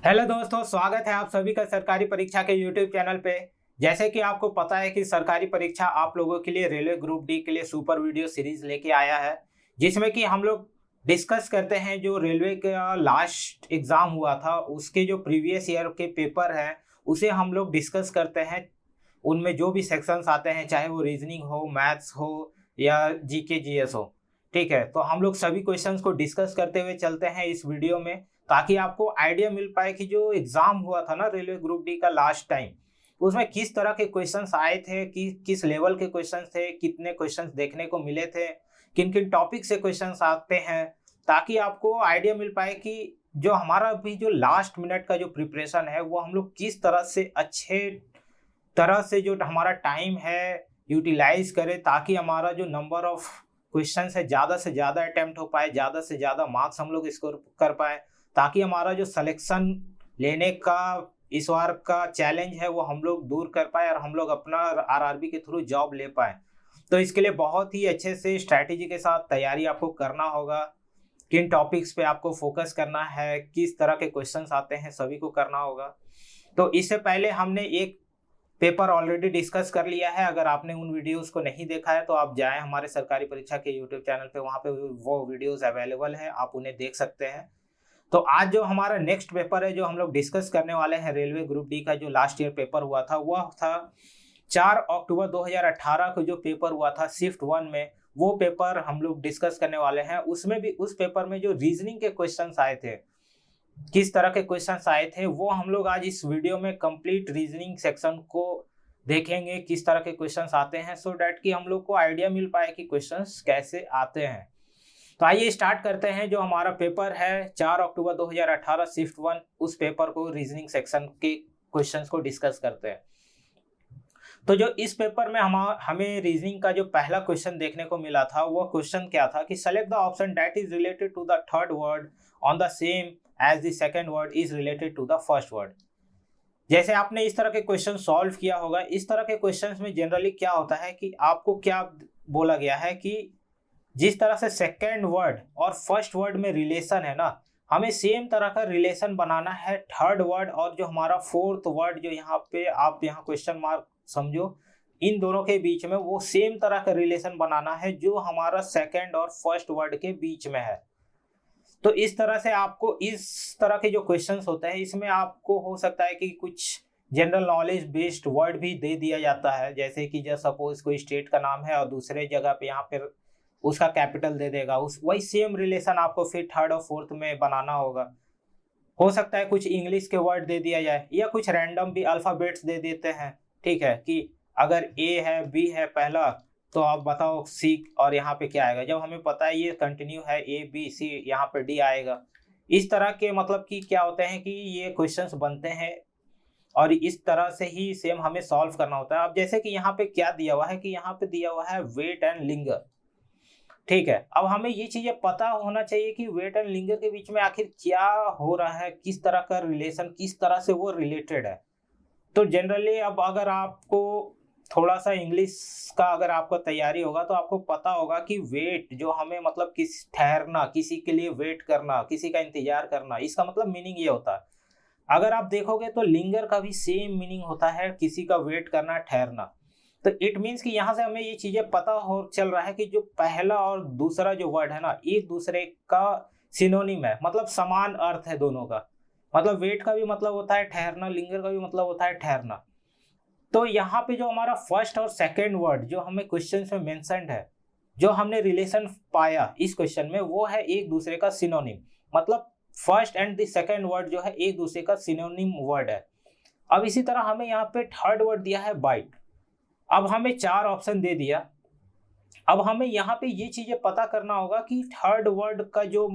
Hello दोस्तों, स्वागत है आप सभी का सरकारी परीक्षा के यूट्यूब चैनल पे। जैसे कि आपको पता है कि सरकारी परीक्षा आप लोगों के लिए रेलवे ग्रुप डी के लिए सुपर वीडियो सीरीज लेके आया है, जिसमें कि हम लोग डिस्कस करते हैं जो रेलवे का लास्ट एग्जाम हुआ था उसके जो प्रीवियस ईयर के पेपर हैं उसे हम लोग डिस्कस करते हैं। उनमें जो भी सेक्शंस आते हैं, चाहे वो रीजनिंग हो, मैथ्स हो या जीके जीएस हो, ठीक है। तो हम लोग सभी क्वेश्चंस को डिस्कस करते हुए चलते हैं इस वीडियो में, ताकि आपको आइडिया मिल पाए कि जो एग्जाम हुआ था ना रेलवे ग्रुप डी का लास्ट टाइम, उसमें किस तरह के क्वेश्चंस आए थे, कि किस लेवल के क्वेश्चंस थे, कितने क्वेश्चंस देखने को मिले थे, किन किन टॉपिक से क्वेश्चंस आते हैं, ताकि आपको आइडिया मिल पाए कि जो हमारा भी जो लास्ट मिनट का जो प्रिपरेशन है वो हम लोग किस तरह से अच्छे तरह से जो हमारा टाइम है यूटिलाइज करें, ताकि हमारा जो नंबर ऑफ क्वेश्चन है ज़्यादा से ज़्यादा अटेम्प्ट हो पाए, ज़्यादा से ज़्यादा मार्क्स हम लोग स्कोर कर पाए, ताकि हमारा जो सिलेक्शन लेने का इस बार का चैलेंज है वो हम लोग दूर कर पाए और हम लोग अपना आरआरबी के थ्रू जॉब ले पाए। तो इसके लिए बहुत ही अच्छे से स्ट्रैटेजी के साथ तैयारी आपको करना होगा। किन टॉपिक्स पे आपको फोकस करना है, किस तरह के क्वेश्चंस आते हैं, सभी को करना होगा। तो इससे पहले हमने एक पेपर ऑलरेडी डिस्कस कर लिया है। अगर आपने उन वीडियोस को नहीं देखा है तो आप जाएं हमारे सरकारी परीक्षा के यूट्यूब चैनल पे, वहाँ पे वो वीडियोस अवेलेबल है, आप उन्हें देख सकते हैं। तो आज जो हमारा नेक्स्ट पेपर है जो हम लोग डिस्कस करने वाले हैं, रेलवे ग्रुप डी का जो लास्ट ईयर पेपर हुआ था वह था 4 अक्टूबर 2018 को जो पेपर हुआ था शिफ्ट 1 में, वो पेपर हम लोग डिस्कस करने वाले हैं। उसमें भी उस पेपर में जो रीजनिंग के क्वेश्चंस आए थे, किस तरह के क्वेश्चंस आए थे, वो हम लोग आज इस वीडियो में कंप्लीट रीजनिंग सेक्शन को देखेंगे, किस तरह के क्वेश्चंस आते हैं, सो डैट कि हम लोग को आइडिया मिल पाए कि क्वेश्चंस कैसे आते हैं। तो आइए स्टार्ट करते हैं। जो हमारा पेपर है 4 अक्टूबर 2018 शिफ्ट 1, उस पेपर को रीजनिंग सेक्शन के क्वेश्चंस को डिस्कस करते हैं। तो जो इस पेपर में हमें रीजनिंग का जो पहला क्वेश्चन देखने को मिला था, वो क्वेश्चन क्या था कि select the option that is related to the third word on the same as the second word is related to the first word. जैसे आपने इस तरह के क्वेश्चन सॉल्व किया होगा, इस तरह के क्वेश्चंस में जनरली क्या होता है कि आपको क्या बोला गया है कि जिस तरह से सेकंड वर्ड और फर्स्ट वर्ड में रिलेशन है ना, हमें सेम तरह का रिलेशन बनाना है थर्ड वर्ड और जो हमारा फोर्थ वर्ड, जो यहाँ पे आप यहाँ क्वेश्चन मार्क समझो, इन दोनों के बीच में वो सेम तरह का रिलेशन बनाना है जो हमारा सेकंड और फर्स्ट वर्ड के बीच में है। तो इस तरह से आपको इस तरह के जो क्वेश्चंस होते हैं, इसमें आपको हो सकता है कि कुछ जनरल नॉलेज बेस्ड वर्ड भी दे दिया जाता है। जैसे कि जब सपोज कोई स्टेट का नाम है और दूसरे जगह पे यहाँ पे उसका कैपिटल दे देगा, उस वही सेम रिलेशन आपको फिर थर्ड और फोर्थ में बनाना होगा। हो सकता है कुछ इंग्लिश के वर्ड दे दिया जाए या कुछ रैंडम भी अल्फाबेट्स दे देते हैं, ठीक है, कि अगर ए है, बी है पहला, तो आप बताओ सी और यहाँ पे क्या आएगा। जब हमें पता है ये कंटिन्यू है ए बी सी, यहाँ पे डी आएगा। इस तरह के मतलब कि क्या होते हैं कि ये क्वेश्चंस बनते हैं और इस तरह से ही सेम हमें सॉल्व करना होता है। अब जैसे कि यहाँ पे क्या दिया हुआ है कि यहाँ पे दिया हुआ है वेट एंड लिंगर, ठीक है। अब हमें ये चीजें पता होना चाहिए कि वेट एंड लिंगर के बीच में आखिर क्या हो रहा है, किस तरह का रिलेशन, किस तरह से वो रिलेटेड है। तो जनरली अब अगर आपको थोड़ा सा इंग्लिश का अगर आपको तैयारी होगा तो आपको पता होगा कि वेट जो हमें मतलब किस ठहरना, किसी के लिए वेट करना, किसी का इंतजार करना, इसका मतलब मीनिंग ये होता है। अगर आप देखोगे तो लिंगर का भी सेम मीनिंग होता है, किसी का वेट करना, ठहरना। तो इट मीन्स कि यहाँ से हमें ये चीजें पता हो चल रहा है कि जो पहला और दूसरा जो वर्ड है ना, एक दूसरे का सिनोनिम है, मतलब समान अर्थ है दोनों का। मतलब वेट का भी मतलब होता है ठहरना, लिंगर का भी मतलब होता है ठहरना। तो यहाँ पे जो हमारा फर्स्ट और सेकेंड वर्ड जो हमें क्वेश्चन में मेंशन्ड है, जो हमने रिलेशन पाया इस क्वेश्चन में, वो है एक दूसरे का सिनोनिम। मतलब first and the second word जो है एक दूसरे का सिनोनिम वर्ड है। अब इसी तरह हमें यहाँ पे थर्ड वर्ड दिया है बाइट। अब हमें 4 ऑप्शन दे दिया। अब हमें यहाँ पे ये चीजें पता करना होगा कि थर्ड वर्ड का जो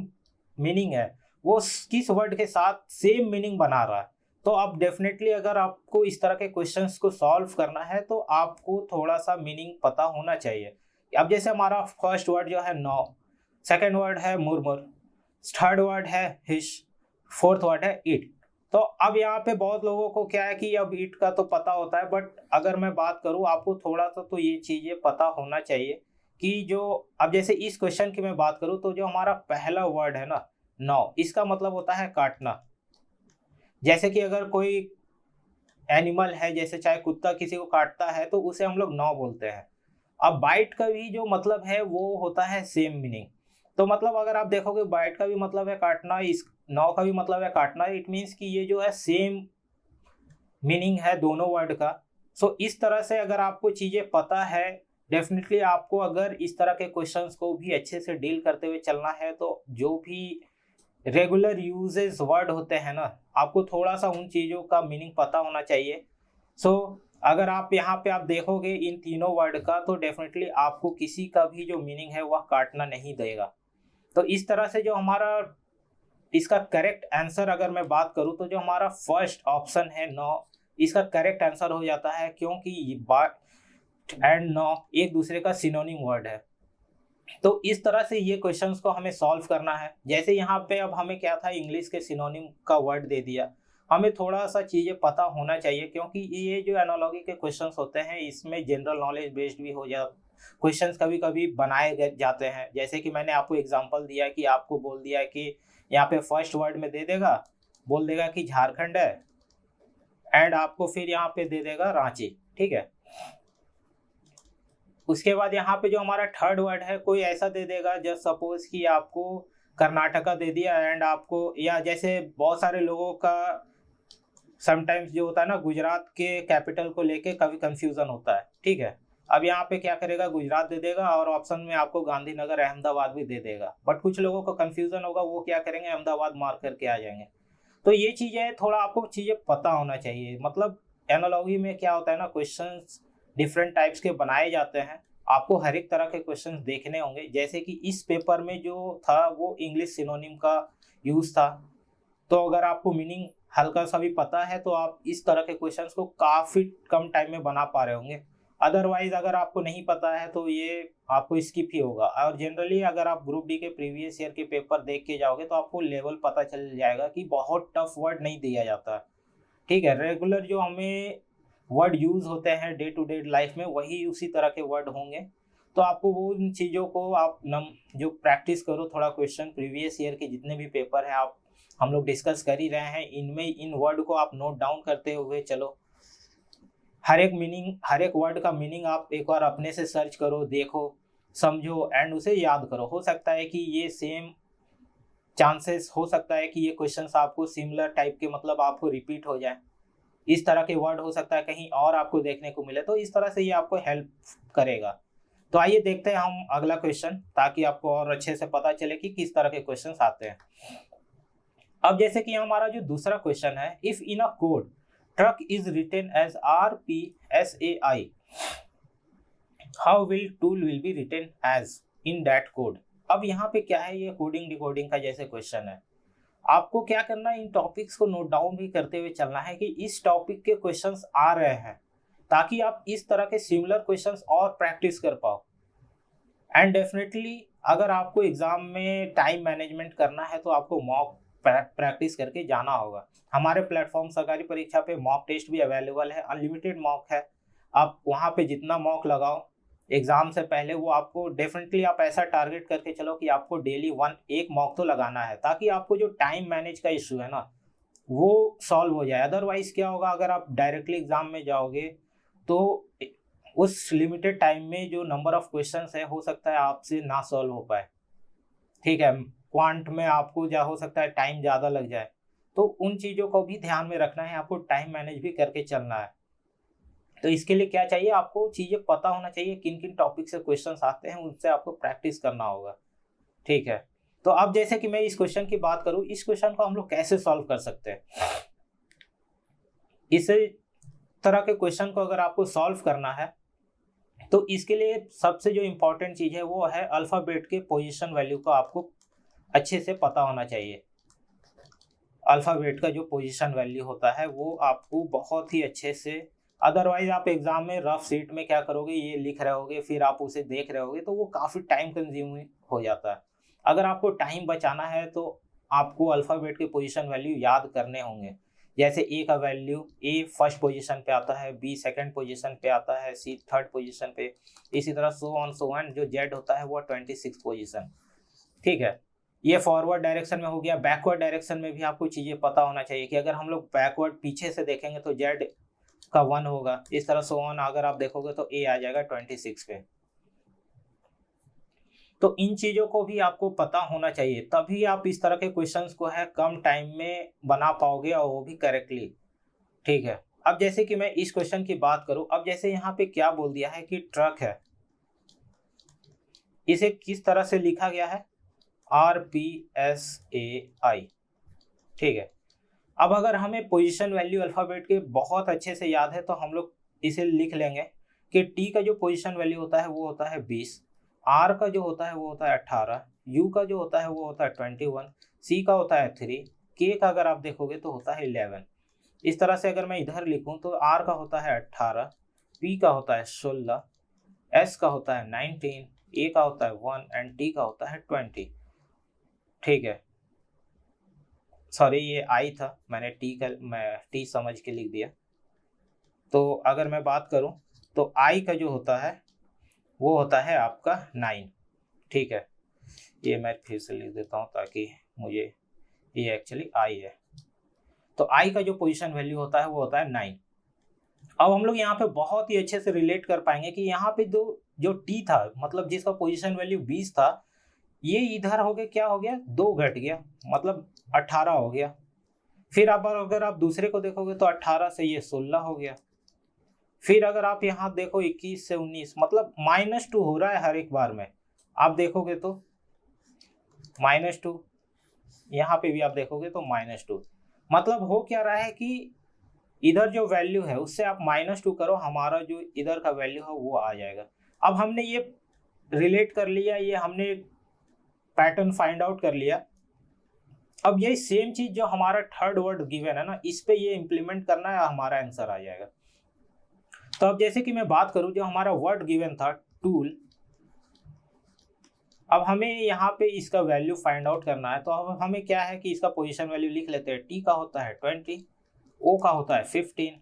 मीनिंग है वो किस वर्ड के साथ सेम मीनिंग बना रहा है। तो अब डेफिनेटली अगर आपको इस तरह के क्वेश्चंस को सॉल्व करना है तो आपको थोड़ा सा मीनिंग पता होना चाहिए। अब जैसे हमारा फर्स्ट वर्ड जो है नो, सेकेंड वर्ड है मुरमुर, थर्ड वर्ड है हिश, फोर्थ वर्ड है ईट। तो अब यहाँ पे बहुत लोगों को क्या है कि अब ईट का तो पता होता है, बट अगर मैं बात करूँ आपको थोड़ा सा तो ये चीजें पता होना चाहिए कि जो अब जैसे इस क्वेश्चन की मैं बात करूँ तो जो हमारा पहला वर्ड है ना, नौ, इसका मतलब होता है काटना। जैसे कि अगर कोई एनिमल है, जैसे चाहे कुत्ता किसी को काटता है तो उसे हम लोग नॉ बोलते हैं। अब बाइट का भी जो मतलब है वो होता है सेम मीनिंग। तो मतलब अगर आप देखोगे बाइट का भी मतलब है काटना, इस नॉ का भी मतलब है काटना, इट मीन्स कि ये जो है सेम मीनिंग है दोनों वर्ड का। सो इस तरह से अगर आपको चीज़ें पता है, डेफिनेटली आपको अगर इस तरह के क्वेश्चंस को भी अच्छे से डील करते हुए चलना है तो जो भी रेगुलर यूजेस वर्ड होते हैं ना, आपको थोड़ा सा उन चीज़ों का मीनिंग पता होना चाहिए। सो अगर आप यहाँ पे आप देखोगे इन तीनों वर्ड का तो डेफिनेटली आपको किसी का भी जो मीनिंग है वह काटना नहीं देगा। तो इस तरह से जो हमारा इसका करेक्ट आंसर अगर मैं बात करूँ तो जो हमारा फर्स्ट ऑप्शन है नौ, इसका करेक्ट आंसर हो जाता है, क्योंकि ये बाट एंड नौ एक दूसरे का सिनोनिम वर्ड है। तो इस तरह से ये क्वेश्चंस को हमें सॉल्व करना है। जैसे यहाँ पे अब हमें क्या था, इंग्लिश के सिनोनिम का वर्ड दे दिया, हमें थोड़ा सा चीज़ें पता होना चाहिए, क्योंकि ये जो एनालॉजी के क्वेश्चंस होते हैं इसमें जनरल नॉलेज बेस्ड भी हो जा क्वेश्चंस कभी कभी बनाए जाते हैं। जैसे कि मैंने आपको एग्जांपल दिया कि आपको बोल दिया कि यहाँ पे फर्स्ट वर्ड में दे देगा, बोल देगा कि झारखंड है, एंड आपको फिर यहाँ पे दे देगा रांची, ठीक है। उसके बाद यहाँ पे जो हमारा थर्ड वर्ड है कोई ऐसा दे देगा, जस्ट सपोज कि आपको कर्नाटका दे दिया, एंड आपको या जैसे बहुत सारे लोगों का समटाइम्स जो होता है ना, गुजरात के कैपिटल को लेके कभी कंफ्यूजन होता है, ठीक है। अब यहाँ पे क्या करेगा, गुजरात दे देगा और ऑप्शन में आपको गांधीनगर अहमदाबाद भी दे देगा, बट कुछ लोगों को कंफ्यूजन होगा, वो क्या करेंगे, अहमदाबाद मार्क करके आ जाएंगे। तो ये चीज़ें थोड़ा आपको चीज़ें पता होना चाहिए। मतलब एनालॉजी में क्या होता है ना, क्वेश्चंस डिफरेंट टाइप्स के बनाए जाते हैं, आपको हर एक तरह के क्वेश्चंस देखने होंगे। जैसे कि इस पेपर में जो था वो इंग्लिश सिनोनिम का यूज़ था, तो अगर आपको मीनिंग हल्का सा भी पता है तो आप इस तरह के क्वेश्चंस को काफ़ी कम टाइम में बना पा रहे होंगे। अदरवाइज अगर आपको नहीं पता है तो ये आपको स्किप ही होगा। और जनरली अगर आप ग्रुप डी के प्रीवियस ईयर के पेपर देख के जाओगे तो आपको लेवल पता चल जाएगा कि बहुत टफ वर्ड नहीं दिया जाता, ठीक है। रेगुलर जो हमें वर्ड यूज़ होते हैं डे टू डे लाइफ में वही उसी तरह के वर्ड होंगे। तो आपको वो उन चीज़ों को आप जो प्रैक्टिस करो थोड़ा, क्वेश्चन प्रीवियस ईयर के जितने भी पेपर हैं आप हम लोग डिस्कस कर ही रहे हैं, इनमें इन वर्ड को आप नोट डाउन करते हुए चलो। हर एक वर्ड का मीनिंग आप एक बार अपने से सर्च करो, देखो, समझो एंड उसे याद करो। हो सकता है कि ये सेम चांसेस हो सकता है कि ये क्वेश्चंस आपको सिमिलर टाइप के मतलब आपको रिपीट हो जाए, इस तरह के वर्ड हो सकता है कहीं और आपको देखने को मिले, तो इस तरह से ये आपको हेल्प करेगा। तो आइए देखते हैं हम अगला क्वेश्चन, ताकि आपको और अच्छे से पता चले कि किस तरह के क्वेश्चंस आते हैं। अब जैसे कि हमारा जो दूसरा क्वेश्चन है, if in a code truck is written as RPSAI, how tool will be written as in that code. अब यहाँ पे क्या है, ये कोडिंग डिकोडिंग का जैसे क्वेश्चन है, आपको क्या करना है, इन टॉपिक्स को नोट डाउन भी करते हुए चलना है कि इस टॉपिक के क्वेश्चंस आ रहे हैं, ताकि आप इस तरह के सिमिलर क्वेश्चंस और प्रैक्टिस कर पाओ। एंड डेफिनेटली अगर आपको एग्जाम में टाइम मैनेजमेंट करना है तो आपको मॉक प्रैक्टिस करके जाना होगा। हमारे प्लेटफॉर्म सरकारी परीक्षा पे मॉक टेस्ट भी अवेलेबल है, अनलिमिटेड मॉक है। आप वहाँ पे जितना मॉक लगाओ एग्जाम से पहले, वो आपको डेफिनेटली आप ऐसा टारगेट करके चलो कि आपको डेली एक मॉक तो लगाना है, ताकि आपको जो टाइम मैनेज का इशू है ना वो सॉल्व हो जाए। अदरवाइज क्या होगा, अगर आप डायरेक्टली एग्जाम में जाओगे तो उस लिमिटेड टाइम में जो नंबर ऑफ क्वेश्चंस है हो सकता है आपसे ना सॉल्व हो पाए, ठीक है। क्वांट में आपको क्या हो सकता है टाइम ज़्यादा लग जाए, तो उन चीज़ों को भी ध्यान में रखना है, आपको टाइम मैनेज भी करके चलना है। तो इसके लिए क्या चाहिए, आपको चीज़ें पता होना चाहिए, किन किन टॉपिक से क्वेश्चंस आते हैं, उनसे आपको प्रैक्टिस करना होगा, ठीक है। तो अब जैसे कि मैं इस क्वेश्चन की बात करूँ, इस क्वेश्चन को हम लोग कैसे सॉल्व कर सकते हैं। इस तरह के क्वेश्चन को अगर आपको सॉल्व करना है तो इसके लिए सबसे जो इम्पोर्टेंट चीज़ है वो है अल्फ़ाबेट के पोजीशन वैल्यू को आपको अच्छे से पता होना चाहिए। अल्फ़ाबेट का जो पोजीशन वैल्यू होता है वो आपको बहुत ही अच्छे से, अदरवाइज आप एग्जाम में रफ सीट में क्या करोगे, ये लिख रहे होगे फिर आप उसे देख रहे होगे, तो वो काफ़ी टाइम कंज्यूमिंग हो जाता है। अगर आपको टाइम बचाना है तो आपको अल्फ़ाबेट के पोजीशन वैल्यू याद करने होंगे। जैसे ए का वैल्यू, ए फर्स्ट पोजीशन पे आता है, बी सेकंड पोजीशन पे आता है, सी थर्ड पोजीशन पे, इसी तरह सो ऑन सो ऑन। जो जेड होता है वो 26 पोजीशन, ठीक है। ये फॉरवर्ड डायरेक्शन में हो गया। बैकवर्ड डायरेक्शन में भी आपको चीज़ें पता होना चाहिए कि अगर हम लोग बैकवर्ड पीछे से देखेंगे तो जेड का 1 होगा, इस तरह से 1 अगर आप देखोगे तो ए आ जाएगा 26 पे। तो इन चीज़ों को भी आपको पता होना चाहिए, तभी आप इस तरह के क्वेश्चंस को है कम टाइम में बना पाओगे और वो भी करेक्टली। ठीक है, अब जैसे कि मैं इस क्वेश्चन की बात करूं, अब जैसे यहाँ पे क्या बोल दिया है कि ट्रक है, इसे किस तरह से लिखा गया है, RPSAI। ठीक है, अब अगर हमें पोजीशन वैल्यू अल्फ़ाबेट के बहुत अच्छे से याद है तो हम लोग इसे लिख लेंगे कि टी का जो पोजीशन वैल्यू होता है वो होता है 20, आर का जो होता है वो होता है 18, यू का जो होता है वो होता है 21, सी का होता है 3, के का अगर आप देखोगे तो होता है 11। इस तरह से अगर मैं इधर लिखूं तो आर का होता है 18, पी का होता है 16, एस का होता है 19, ए का होता है 1 एंड टी का होता है 20। ठीक है, सॉरी ये आई था, मैंने टी समझ के लिख दिया। तो अगर मैं बात करूं तो आई का जो होता है वो होता है आपका 9। ठीक है, ये मैं फिर से लिख देता हूं ताकि मुझे, ये एक्चुअली आई है। तो आई का जो पोजीशन वैल्यू होता है वो होता है 9। अब हम लोग यहाँ पे बहुत ही अच्छे से रिलेट कर पाएंगे कि यहाँ पे जो टी था, मतलब जिसका पोजीशन वैल्यू 20 था, ये इधर हो गया, क्या हो गया, 2 घट गया, मतलब 18 हो गया। फिर अब अगर आप दूसरे को देखोगे तो 18 से ये 16 हो गया। फिर अगर आप यहाँ देखो 21 से 19, मतलब -2 हो रहा है हर एक बार में। आप देखोगे तो -2, यहाँ पे भी आप देखोगे तो -2, मतलब हो क्या रहा है कि इधर जो वैल्यू है उससे आप -2 करो, हमारा जो इधर का वैल्यू है वो आ जाएगा। अब हमने ये रिलेट कर लिया, ये हमने पैटर्न फाइंड आउट कर लिया। अब यही सेम चीज जो हमारा थर्ड वर्ड गिवन है ना, इस पे ये इम्प्लीमेंट करना है, हमारा आंसर आ जाएगा। तो अब जैसे कि मैं बात करूं, जो हमारा वर्ड गिवन था टूल, अब हमें यहाँ पे इसका वैल्यू फाइंड आउट करना है। तो अब हमें क्या है कि इसका पोजीशन वैल्यू लिख लेते हैं। टी का होता है 20, ओ का होता है 15,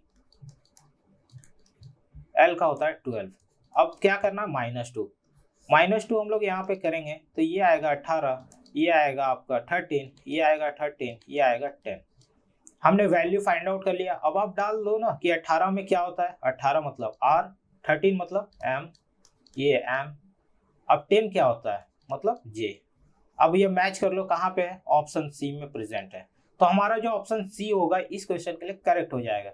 एल का होता है 12। अब क्या करना है, -2 हम लोग यहाँ पे करेंगे तो ये आएगा 18, ये आएगा आपका 13, ये आएगा 13, ये आएगा 10। हमने वैल्यू फाइंड आउट कर लिया। अब आप डाल दो ना कि 18 में क्या होता है, 18 मतलब R, 13 मतलब M, ये M, अब 10 क्या होता है, मतलब J। अब ये मैच कर लो कहाँ पे है, ऑप्शन सी में प्रेजेंट है। तो हमारा जो ऑप्शन सी होगा इस क्वेश्चन के लिए करेक्ट हो जाएगा।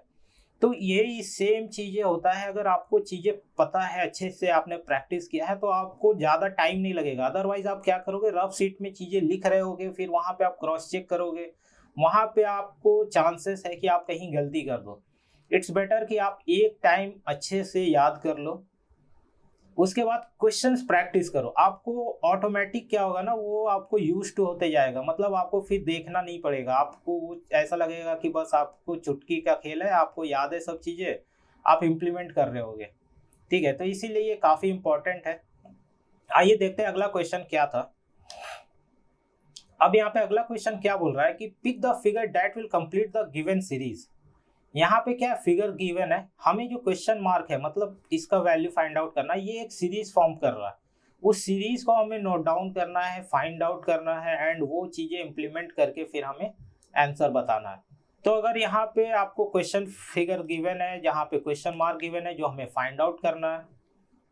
तो यही सेम चीजें होता है, अगर आपको चीजें पता है, अच्छे से आपने प्रैक्टिस किया है तो आपको ज्यादा टाइम नहीं लगेगा। अदरवाइज आप क्या करोगे, रफ शीट में चीजें लिख रहे होगे, फिर वहां पे आप क्रॉस चेक करोगे, वहां पे आपको चांसेस है कि आप कहीं गलती कर दो। इट्स बेटर कि आप एक टाइम अच्छे से याद कर लो, उसके बाद क्वेश्चंस प्रैक्टिस करो। आपको ऑटोमेटिक क्या होगा ना, वो आपको यूज टू होते जाएगा, मतलब आपको फिर देखना नहीं पड़ेगा। आपको ऐसा लगेगा कि बस आपको चुटकी का खेल है, आपको याद है सब चीजें, आप इम्प्लीमेंट कर रहे होगे। ठीक है, तो इसीलिए ये काफी इंपॉर्टेंट है। आइए देखते हैं अगला क्वेश्चन क्या था। अब यहाँ पे अगला क्वेश्चन क्या बोल रहा है कि pick the figure that will complete the given series. यहाँ पे क्या फिगर गिवन है, हमें जो क्वेश्चन मार्क है मतलब इसका वैल्यू फाइंड आउट करना है, ये एक सीरीज फॉर्म कर रहा है। उस सीरीज को हमें नोट डाउन करना है, फाइंड आउट करना है एंड वो चीजें इंप्लीमेंट करके फिर हमें आंसर बताना है। तो अगर यहाँ पे आपको क्वेश्चन फिगर गिवन है, जहाँ पे क्वेश्चन मार्क गिवन है, जो हमें फाइंड आउट करना है,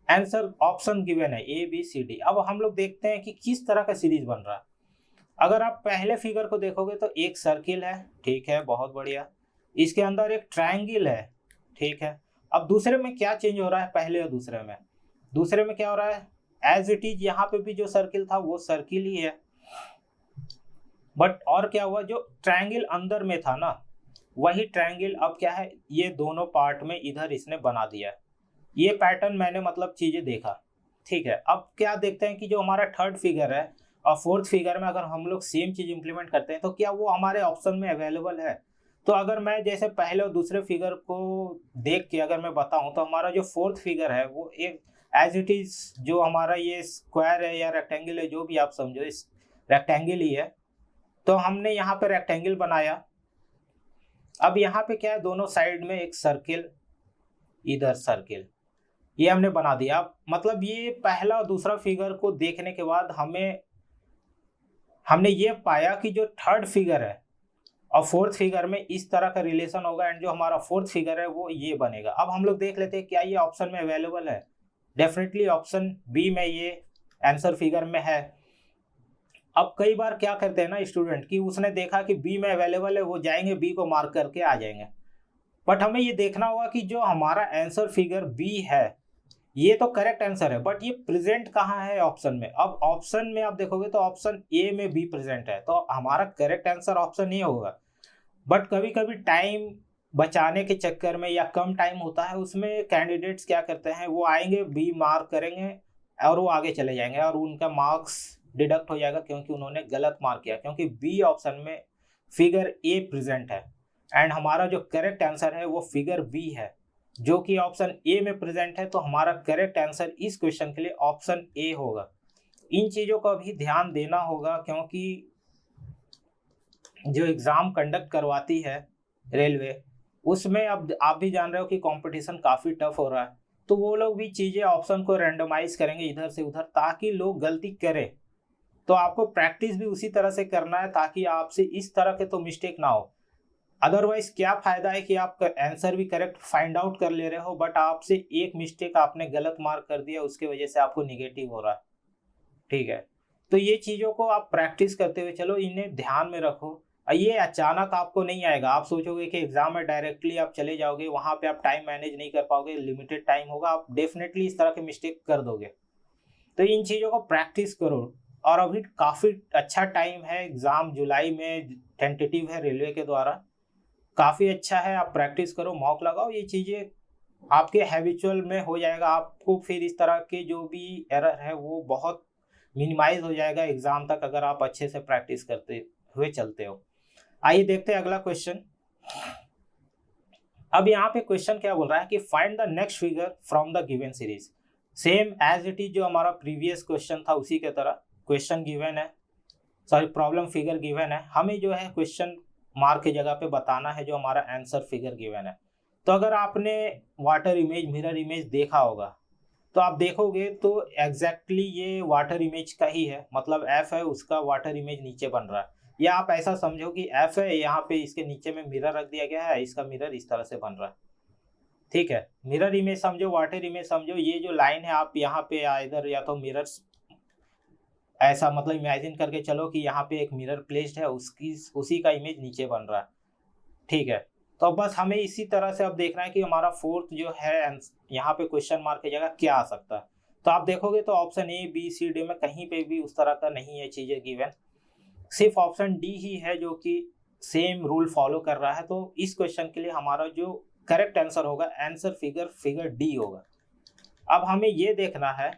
आंसर ऑप्शन गिवन है ABCD। अब हम लोग देखते हैं कि किस तरह का सीरीज बन रहा है। अगर आप पहले फिगर को देखोगे तो एक सर्किल है, ठीक है, बहुत बढ़िया, इसके अंदर एक ट्रायंगल है, ठीक है। अब दूसरे में क्या चेंज हो रहा है, पहले और दूसरे में, दूसरे में क्या हो रहा है, एज इट इज यहाँ पे भी जो सर्किल था वो सर्किल ही है, बट और क्या हुआ, जो ट्रायंगल अंदर में था ना वही ट्रायंगल अब क्या है, ये दोनों पार्ट में इधर इसने बना दिया है। ये पैटर्न मैंने मतलब चीजें देखा, ठीक है। अब क्या देखते हैं कि जो हमारा थर्ड फिगर है और फोर्थ फिगर में अगर हम लोग सेम चीज इंप्लीमेंट करते हैं तो क्या वो हमारे ऑप्शन में अवेलेबल है। तो अगर मैं जैसे पहले और दूसरे फिगर को देख के अगर मैं बताऊं तो हमारा जो फोर्थ फिगर है वो एक एज इट इज, जो हमारा ये स्क्वायर है या रेक्टेंगल है, जो भी आप समझो, इस रेक्टेंगल ही है। तो हमने यहाँ पे रेक्टेंगल बनाया। अब यहाँ पे क्या है, दोनों साइड में एक सर्किल, इधर सर्किल, ये हमने बना दिया। मतलब ये पहला और दूसरा फिगर को देखने के बाद हमें हमने ये पाया कि जो थर्ड फिगर है और फोर्थ फिगर में इस तरह का रिलेशन होगा एंड जो हमारा फोर्थ फिगर है वो ये बनेगा। अब हम लोग देख लेते हैं क्या ये ऑप्शन में अवेलेबल है। डेफिनेटली ऑप्शन बी में ये आंसर फिगर में है। अब कई बार क्या करते हैं ना स्टूडेंट कि उसने देखा कि बी में अवेलेबल है, वो जाएंगे बी को मार्क करके आ जाएंगे। बट हमें ये देखना होगा कि जो हमारा आंसर फिगर बी है ये तो करेक्ट आंसर है, बट ये प्रेजेंट कहाँ है ऑप्शन में। अब ऑप्शन में आप देखोगे तो ऑप्शन ए में बी प्रेजेंट है, तो हमारा करेक्ट आंसर ऑप्शन ए होगा। बट कभी कभी टाइम बचाने के चक्कर में या कम टाइम होता है उसमें कैंडिडेट्स क्या करते हैं, वो आएंगे बी मार्क करेंगे और वो आगे चले जाएंगे और उनका मार्क्स डिडक्ट हो जाएगा क्योंकि उन्होंने गलत मार्क किया, क्योंकि बी ऑप्शन में फिगर ए प्रेजेंट है एंड हमारा जो करेक्ट आंसर है वो फिगर बी है जो कि ऑप्शन ए में प्रेजेंट है। तो हमारा करेक्ट आंसर इस क्वेश्चन के लिए ऑप्शन ए होगा। इन चीज़ों का भी ध्यान देना होगा क्योंकि जो एग्ज़ाम कंडक्ट करवाती है रेलवे, उसमें अब आप भी जान रहे हो कि कंपटीशन काफ़ी टफ हो रहा है, तो वो लोग भी चीज़ें ऑप्शन को रैंडमाइज करेंगे इधर से उधर ताकि लोग गलती करें। तो आपको प्रैक्टिस भी उसी तरह से करना है ताकि आपसे इस तरह के तो मिस्टेक ना हो। अदरवाइज क्या फ़ायदा है कि आप आंसर भी करेक्ट फाइंड आउट कर ले रहे हो बट आपसे एक मिस्टेक आपने गलत मार्क कर दिया, उसके वजह से आपको निगेटिव हो रहा है। ठीक है, तो ये चीज़ों को आप प्रैक्टिस करते हुए चलो, इन्हें ध्यान में रखो। ये अचानक आपको नहीं आएगा, आप सोचोगे कि एग्जाम में डायरेक्टली आप चले जाओगे, वहाँ पे आप टाइम मैनेज नहीं कर पाओगे, लिमिटेड टाइम होगा, आप डेफिनेटली इस तरह के मिस्टेक कर दोगे। तो इन चीज़ों को प्रैक्टिस करो और अभी काफ़ी अच्छा टाइम है, एग्ज़ाम जुलाई में टेंटेटिव है रेलवे के द्वारा, काफ़ी अच्छा है। आप प्रैक्टिस करो, मॉक लगाओ, ये चीज़ें आपके हैबिचुअल में हो जाएगा। आपको फिर इस तरह के जो भी एरर है वो बहुत मिनिमाइज हो जाएगा एग्जाम तक अगर आप अच्छे से प्रैक्टिस करते हुए चलते हो। आइए देखते हैं अगला क्वेश्चन। अब यहाँ पे क्वेश्चन क्या बोल रहा है कि find the next figure from the given series. Same as it is जो हमारा प्रीवियस क्वेश्चन था उसी के तरह क्वेश्चन गिवन है, सॉरी प्रॉब्लम फिगर गिवन है, हमें जो है क्वेश्चन मार्क की जगह पे बताना है जो हमारा आंसर फिगर गिवन है। तो अगर आपने वाटर इमेज मिरर इमेज देखा होगा तो आप देखोगे तो एग्जैक्टली ये वाटर इमेज का ही है, मतलब एफ है उसका वाटर इमेज नीचे बन रहा है, या आप ऐसा समझो कि एफ है यहाँ पे इसके नीचे में मिरर रख दिया गया है, इसका मिरर इस तरह से बन रहा है। ठीक है, मिरर इमेज समझो, वाटर इमेज समझो, ये जो लाइन है आप यहाँ पे इधर या तो मिरर्स ऐसा मतलब इमेजिन करके चलो कि यहाँ पे एक मिरर प्लेस्ड है, उसी का इमेज नीचे बन रहा है। ठीक है, तो बस हमें इसी तरह से अब देखना है कि हमारा फोर्थ जो है यहाँ पे क्वेश्चन मार्क की जगह क्या आ सकता है। तो आप देखोगे तो option A B C D में कहीं पे भी उस तरह का नहीं है चीजें गिवन, सिर्फ ऑप्शन डी ही है जो कि सेम रूल फॉलो कर रहा है। तो इस क्वेश्चन के लिए हमारा जो करेक्ट आंसर होगा आंसर फिगर डी होगा। अब हमें ये देखना है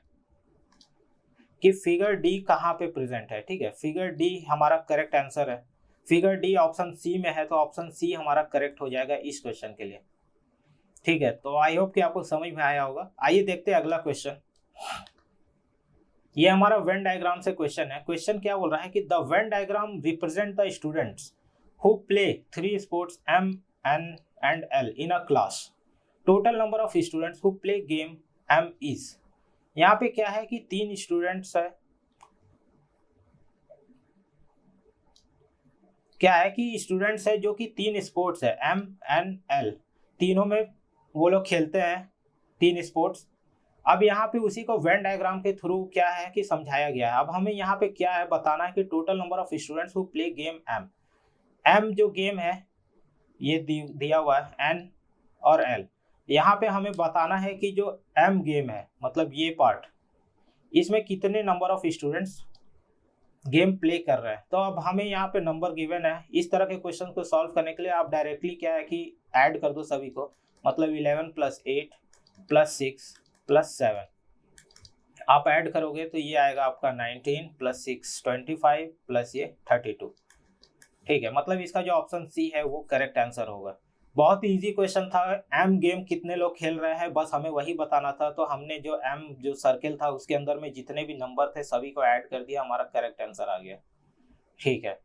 कि फिगर डी कहाँ पे प्रेजेंट है। ठीक है, फिगर डी हमारा करेक्ट आंसर है, फिगर डी ऑप्शन सी में है, तो ऑप्शन सी हमारा करेक्ट हो जाएगा इस क्वेश्चन के लिए। ठीक है, तो आई होप कि आपको समझ में आया होगा। आइए देखते हैं अगला क्वेश्चन। ये हमारा वेन डायग्राम से क्वेश्चन है। क्वेश्चन क्या बोल रहा है कि the Venn diagram represent the students who play 3 sports M, N and L in a class. Total number of students who play game M is. यहाँ पे क्या है कि 3 स्टूडेंट्स है, क्या है कि स्टूडेंट्स है जो कि 3 स्पोर्ट्स है M, N, L, तीनों में वो लोग खेलते हैं 3 स्पोर्ट्स। अब यहाँ पे उसी को वेन डायग्राम के थ्रू क्या है कि समझाया गया है। अब हमें यहाँ पे क्या है बताना है कि total number of students who play game M जो गेम है ये दिया हुआ है N और L। यहाँ पे हमें बताना है कि जो M गेम है मतलब ये पार्ट, इसमें कितने number of students game play कर रहे हैं। तो अब हमें यहाँ पे नंबर गिवन है, इस तरह के क्वेश्चन को सॉल्व करने के लिए आप डायरेक्टली क्या है कि ऐड कर दो सभी को, मतलब 11 + 8 + 6 + 7 आप ऐड करोगे तो ये आएगा आपका 19 + 6 25 प्लस ये 32। ठीक है, मतलब इसका जो ऑप्शन सी है वो करेक्ट आंसर होगा। बहुत इजी क्वेश्चन था। एम गेम कितने लोग खेल रहे हैं बस हमें वही बताना था, तो हमने जो एम जो सर्किल था उसके अंदर में जितने भी नंबर थे सभी को ऐड कर दिया, हमारा करेक्ट आंसर आ गया। ठीक है,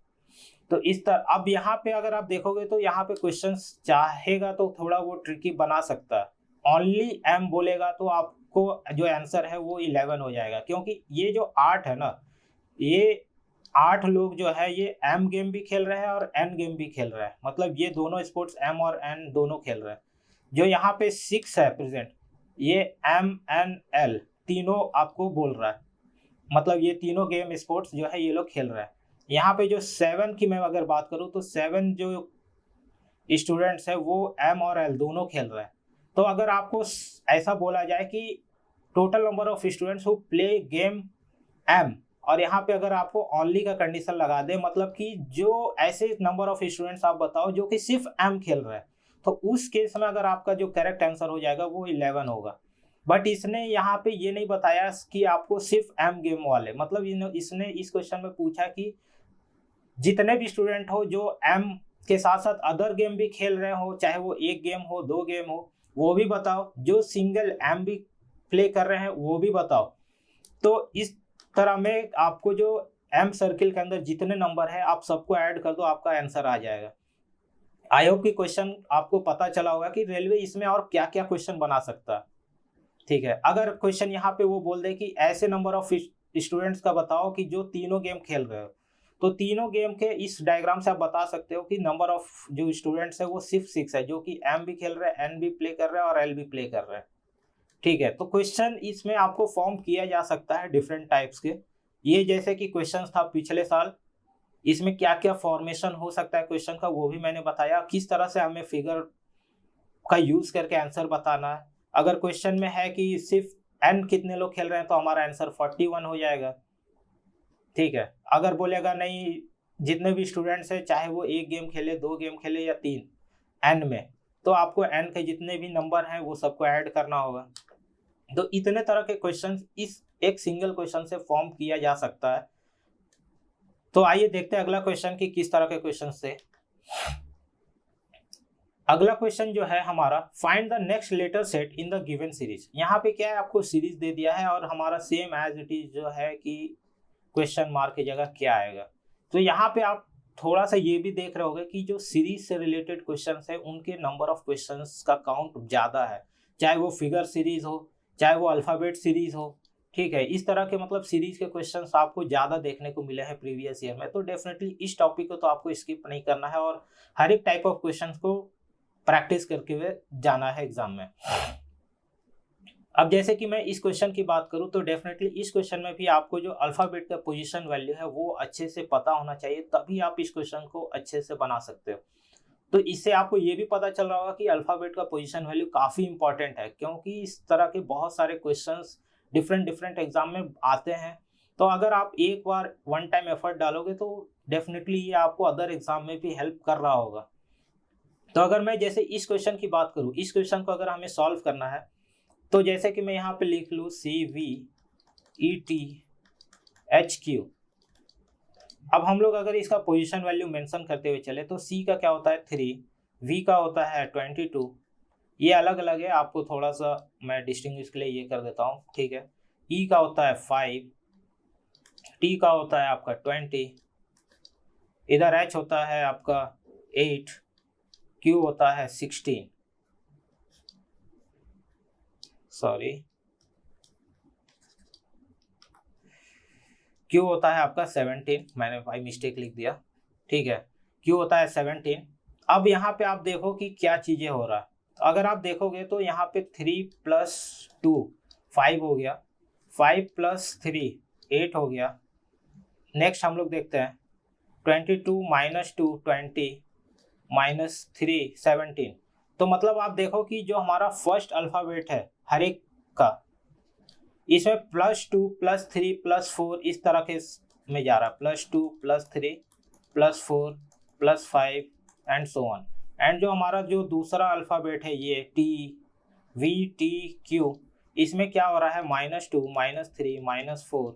तो इस तरह अब यहाँ पे अगर आप देखोगे तो यहाँ पे क्वेश्चन चाहेगा तो थोड़ा वो ट्रिकी बना सकता है। ओनली एम बोलेगा तो आपको जो आंसर है वो 11 हो जाएगा, क्योंकि ये जो 8 है ना ये 8 लोग जो है ये एम गेम भी खेल रहे हैं और एन गेम भी खेल रहे हैं, मतलब ये दोनों स्पोर्ट्स एम और एन दोनों खेल रहे हैं। जो यहाँ पे 6 है प्रेजेंट, ये एम एन एल तीनों आपको बोल रहा है, मतलब ये तीनों गेम स्पोर्ट्स जो है ये लोग खेल रहे हैं। यहाँ पे जो 7 की मैं अगर बात करूँ तो 7 जो स्टूडेंट्स है वो एम और एल दोनों खेल रहे हैं। तो अगर आपको ऐसा बोला जाए कि total number of students who play game M, और यहाँ पे अगर आपको ओनली का कंडीशन लगा दे, मतलब कि जो ऐसे नंबर ऑफ स्टूडेंट्स आप बताओ जो कि सिर्फ एम खेल रहे हैं, तो उस केस में अगर आपका जो करेक्ट आंसर हो जाएगा वो 11 होगा। बट इसने यहाँ पे ये नहीं बताया कि आपको सिर्फ एम गेम वाले, मतलब इसने इस क्वेश्चन में पूछा कि जितने भी स्टूडेंट हो जो एम के साथ साथ अदर गेम भी खेल रहे हो, चाहे वो एक गेम हो 2 गेम हो, वो भी बताओ, जो सिंगल एम भी प्ले कर रहे हैं वो भी बताओ। तो इस तरह में आपको जो एम सर्किल के अंदर जितने नंबर है आप सबको ऐड कर दो, आपका आंसर आ जाएगा। आई होप कि क्वेश्चन आपको पता चला होगा कि रेलवे इसमें और क्या क्या क्वेश्चन बना सकता है। ठीक है, अगर क्वेश्चन यहाँ पे वो बोल दे कि ऐसे नंबर ऑफ स्टूडेंट्स का बताओ कि जो तीनों गेम खेल रहे हो, तो तीनों गेम के इस डायग्राम से आप बता सकते हो कि नंबर ऑफ जो स्टूडेंट्स है वो सिर्फ 6 है, जो कि एम भी खेल रहे हैं, एन भी प्ले कर रहे हैं और एल भी प्ले कर रहे हैं। ठीक है, तो क्वेश्चन इसमें आपको फॉर्म किया जा सकता है डिफरेंट टाइप्स के। ये जैसे कि क्वेश्चन था पिछले साल, इसमें क्या क्या फॉर्मेशन हो सकता है क्वेश्चन का वो भी मैंने बताया, किस तरह से हमें फिगर का यूज करके आंसर बताना है। अगर क्वेश्चन में है कि सिर्फ एन कितने लोग खेल रहे हैं तो हमारा आंसर 41 हो जाएगा। ठीक है, अगर बोलेगा नहीं जितने भी स्टूडेंट्स हैं चाहे वो एक गेम खेले, 2 गेम खेले या 3 एन में, तो आपको एन के जितने भी नंबर हैं वो सबको ऐड करना होगा। तो इतने तरह के क्वेश्चंस इस एक सिंगल क्वेश्चन से फॉर्म किया जा सकता है। तो आइए देखते हैं अगला क्वेश्चन कि किस तरह के क्वेश्चन से। अगला क्वेश्चन जो है हमारा, find the next letter set in the given series. यहाँ पे क्या है, आपको सीरीज दे दिया है और हमारा सेम एज इट इज जो है कि क्वेश्चन मार्क की जगह क्या आएगा। तो यहाँ पे आप थोड़ा सा ये भी देख रहे होगे कि जो सीरीज से रिलेटेड क्वेश्चंस है उनके नंबर ऑफ क्वेश्चंस का काउंट ज़्यादा है, चाहे वो फिगर सीरीज हो चाहे वो अल्फ़ाबेट सीरीज हो। ठीक है, इस तरह के मतलब सीरीज के क्वेश्चंस आपको ज़्यादा देखने को मिले हैं प्रीवियस ईयर में। तो डेफिनेटली इस टॉपिक को तो आपको स्किप नहीं करना है और हर एक टाइप ऑफ क्वेश्चंस को प्रैक्टिस करके हुए जाना है एग्जाम में। अब जैसे कि मैं इस क्वेश्चन की बात करूं तो डेफिनेटली इस क्वेश्चन में भी आपको जो अल्फ़ाबेट का पोजीशन वैल्यू है वो अच्छे से पता होना चाहिए, तभी आप इस क्वेश्चन को अच्छे से बना सकते हो। तो इससे आपको ये भी पता चल रहा होगा कि अल्फ़ाबेट का पोजीशन वैल्यू काफ़ी इंपॉर्टेंट है, क्योंकि इस तरह के बहुत सारे क्वेश्चंस डिफरेंट एग्जाम में आते हैं। तो अगर आप एक बार वन टाइम एफर्ट डालोगे तो डेफिनेटली ये आपको अदर एग्जाम में भी हेल्प कर रहा होगा। तो अगर मैं जैसे इस क्वेश्चन की बात करूँ, इस क्वेश्चन को अगर हमें सॉल्व करना है तो जैसे कि मैं यहाँ पे लिख लूँ CVETHQ। अब हम लोग अगर इसका पोजीशन वैल्यू मेंशन करते हुए चले तो C का क्या होता है 3, V का होता है 22, ये अलग अलग है, आपको थोड़ा सा मैं डिस्टिंग्विश के लिए ये कर देता हूँ। ठीक है, E का होता है 5, T का होता है आपका 20, इधर H होता है आपका 8, Q होता है 16, सॉरी Q होता है आपका 17, मैंने भाई मिस्टेक लिख दिया। ठीक है, Q होता है 17। अब यहाँ पे आप देखो कि क्या चीज़ें हो रहा है। तो अगर आप देखोगे तो यहाँ पे 3 + 2 5 हो गया, 5 + 3 8 हो गया। नेक्स्ट हम लोग देखते हैं 22 - 2 20 - 3 17। तो मतलब आप देखो कि जो हमारा फर्स्ट अल्फ़ाबेट है हर एक का, इसमें +2 +3 +4 इस तरह के में जा रहा है, +2 +3 +4 +5 एंड सो ऑन। एंड जो हमारा जो दूसरा अल्फ़ाबेट है ये TVTQ, इसमें क्या हो रहा है -2 -3 -4।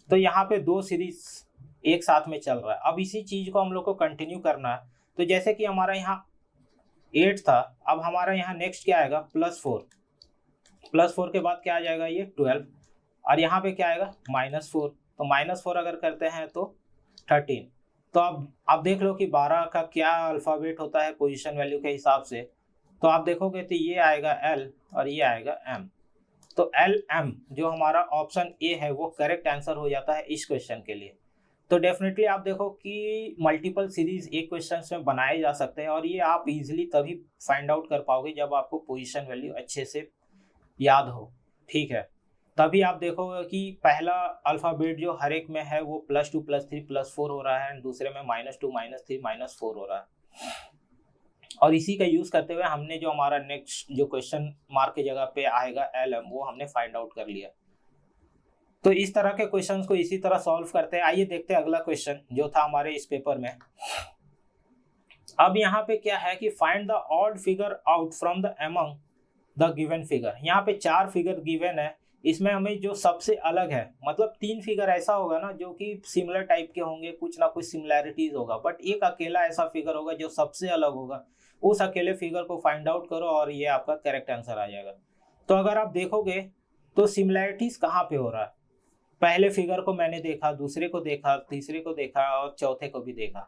तो यहाँ पे 2 सीरीज एक साथ में चल रहा है। अब इसी चीज़ को हम लोग को कंटिन्यू करना है। तो जैसे कि हमारा यहाँ 8 था, अब हमारा यहाँ नेक्स्ट क्या आएगा +4, +4 के बाद क्या आ जाएगा ये 12, और यहाँ पे क्या आएगा -4। तो -4 अगर करते हैं तो 13। तो अब आप देख लो कि 12 का क्या अल्फ़ाबेट होता है पोजीशन वैल्यू के हिसाब से। तो आप देखोगे तो ये आएगा L और ये आएगा M। तो LM जो हमारा ऑप्शन ए है वो करेक्ट आंसर हो जाता है इस क्वेश्चन के लिए। तो डेफिनेटली आप देखो कि मल्टीपल सीरीज एक क्वेश्चन में बनाए जा सकते हैं, और ये आप इजीली तभी फाइंड आउट कर पाओगे जब आपको पोजीशन वैल्यू अच्छे से याद हो। ठीक है, तभी आप देखोगे कि पहला अल्फ़ाबेट जो हर एक में है वो +2 +3 +4 हो रहा है, एंड दूसरे में -2 -3 -4 हो रहा है। और इसी का यूज़ करते हुए हमने जो हमारा नेक्स्ट जो क्वेश्चन मार्क की जगह पे आएगा LM, वो हमने फाइंड आउट कर लिया। तो इस तरह के क्वेश्चंस को इसी तरह सॉल्व करते हैं। आइए देखते हैं अगला क्वेश्चन जो था हमारे इस पेपर में। अब यहाँ पे क्या है कि find the odd figure out from the among the given figure. यहाँ पे 4 फिगर गिवन है, इसमें हमें जो सबसे अलग है, मतलब 3 फिगर ऐसा होगा ना जो कि सिमिलर टाइप के होंगे, कुछ ना कुछ सिमिलैरिटीज होगा, बट एक अकेला ऐसा फिगर होगा जो सबसे अलग होगा। उस अकेले फिगर को फाइंड आउट करो और ये आपका करेक्ट आंसर आ जाएगा। तो अगर आप देखोगे तो सिमिलैरिटीज कहाँ पे हो रहा है, पहले फिगर को मैंने देखा, दूसरे को देखा, तीसरे को देखा और चौथे को भी देखा।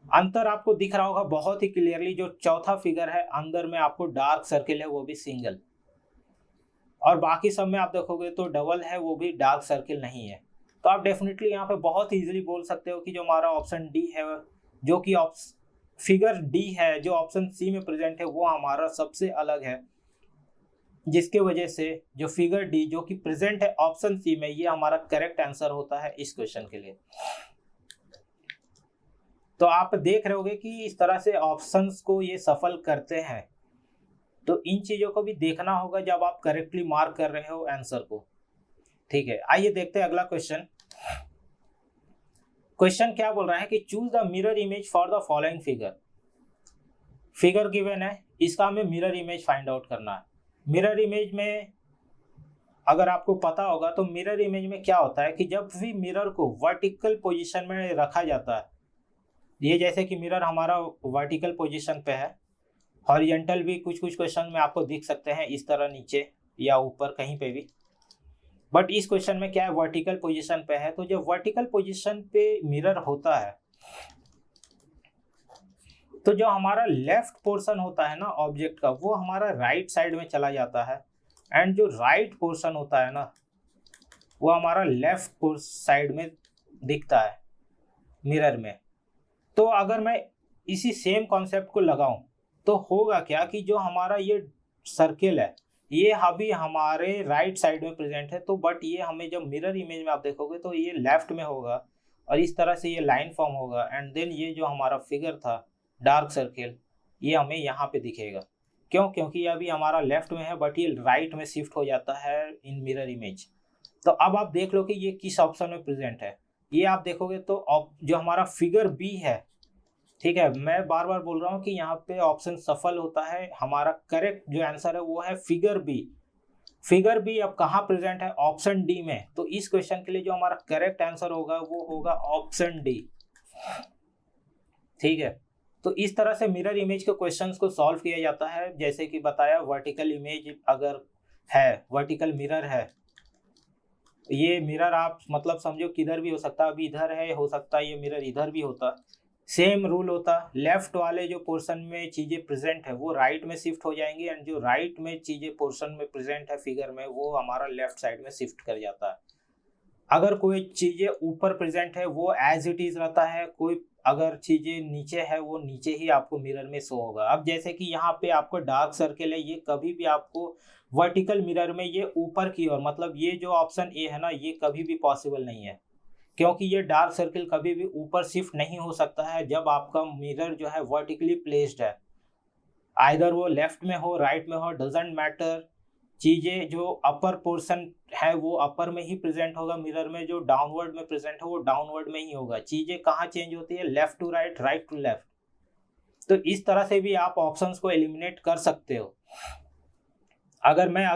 अंतर आपको दिख रहा होगा बहुत ही क्लियरली। जो चौथा फिगर है अंदर में आपको डार्क सर्किल है, वो भी सिंगल, और बाकी सब में आप देखोगे तो डबल है, वो भी डार्क सर्किल नहीं है। तो आप डेफिनेटली यहाँ पे बहुत इजीली बोल सकते हो कि जो हमारा ऑप्शन डी है, जो कि फिगर डी है जो ऑप्शन सी में प्रेजेंट है, वो हमारा सबसे अलग है, जिसके वजह से जो फिगर डी जो कि प्रेजेंट है ऑप्शन सी में, ये हमारा करेक्ट आंसर होता है इस क्वेश्चन के लिए। तो आप देख रहे होगे कि इस तरह से ऑप्शंस को ये सफल करते हैं। तो इन चीजों को भी देखना होगा जब आप करेक्टली मार्क कर रहे हो आंसर को। ठीक है, आइए देखते हैं अगला क्वेश्चन। क्वेश्चन क्या बोल रहा है कि choose the mirror image for the following figure. Figure given है, इसका हमें मिरर इमेज फाइंड आउट करना है। मिरर इमेज में अगर आपको पता होगा तो मिरर इमेज में क्या होता है कि जब भी मिरर को वर्टिकल पोजीशन में रखा जाता है, ये जैसे कि मिरर हमारा वर्टिकल पोजीशन पे है, हॉरिजॉन्टल भी कुछ कुछ क्वेश्चन में आपको दिख सकते हैं इस तरह नीचे या ऊपर कहीं पे भी, बट इस क्वेश्चन में क्या है वर्टिकल पोजीशन पे है। तो जब वर्टिकल पोजीशन पे मिरर होता है तो जो हमारा लेफ्ट पोर्शन होता है ना ऑब्जेक्ट का, वो हमारा राइट साइड में चला जाता है, एंड जो राइट पोर्शन होता है ना वो हमारा लेफ्ट साइड में दिखता है मिरर में। तो अगर मैं इसी सेम कॉन्सेप्ट को लगाऊं तो होगा क्या कि जो हमारा ये सर्किल है ये अभी हमारे राइट साइड में प्रेजेंट है, तो बट ये हमें जब मिरर इमेज में आप देखोगे तो ये लेफ्ट में होगा और इस तरह से ये लाइन फॉर्म होगा, एंड देन ये जो हमारा फिगर था डार्क सर्किल ये हमें यहाँ पे दिखेगा। क्यों? क्योंकि ये अभी हमारा लेफ्ट में है बट ये राइट में शिफ्ट हो जाता है इन मिरर इमेज। तो अब आप देख लो कि ये किस ऑप्शन में प्रेजेंट है। ये आप देखोगे तो जो हमारा फिगर बी है, ठीक है, मैं बार बार बोल रहा हूँ कि यहाँ पे ऑप्शन सफल होता है, हमारा करेक्ट जो आंसर है वो है फिगर बी। फिगर बी अब कहाँ प्रेजेंट है? ऑप्शन डी में। तो इस क्वेश्चन के लिए जो हमारा करेक्ट आंसर होगा वो होगा ऑप्शन डी। ठीक है, तो इस तरह से मिरर इमेज के क्वेश्चंस को सॉल्व किया जाता है। जैसे कि बताया वर्टिकल इमेज अगर है, वर्टिकल मिरर है, ये मिरर आप मतलब समझो किधर भी हो सकता है, अभी इधर है, हो सकता है ये मिरर इधर भी होता, सेम रूल होता। लेफ्ट वाले जो पोर्शन में चीजें प्रेजेंट है वो राइट में शिफ्ट हो जाएंगी, एंड जो राइट में चीजें पोर्शन में प्रेजेंट है फिगर में वो हमारा लेफ्ट साइड में शिफ्ट कर जाता है। अगर कोई चीजें ऊपर प्रेजेंट है वो एज इट इज रहता है, कोई अगर चीजें नीचे है वो नीचे ही आपको मिरर में शो होगा। अब जैसे कि यहाँ पे आपको डार्क सर्किल है, ये कभी भी आपको वर्टिकल मिरर में ये ऊपर की ओर, मतलब ये जो ऑप्शन ए है ना ये कभी भी पॉसिबल नहीं है, क्योंकि ये डार्क सर्किल कभी भी ऊपर शिफ्ट नहीं हो सकता है जब आपका मिरर जो है वर्टिकली प्लेस्ड है। आइदर वो लेफ्ट में हो राइट में हो, डजंट मैटर। चीजें जो अपर पोर्शन है वो अपर में ही प्रेजेंट होगा मिरर में, जो डाउनवर्ड में प्रेजेंट है वो डाउनवर्ड में ही होगा। चीजें कहाँ चेंज होती है? Left to right, right to left. तो इस तरह से भी आप ऑप्शंस को एलिमिनेट कर सकते हो। अगर मैं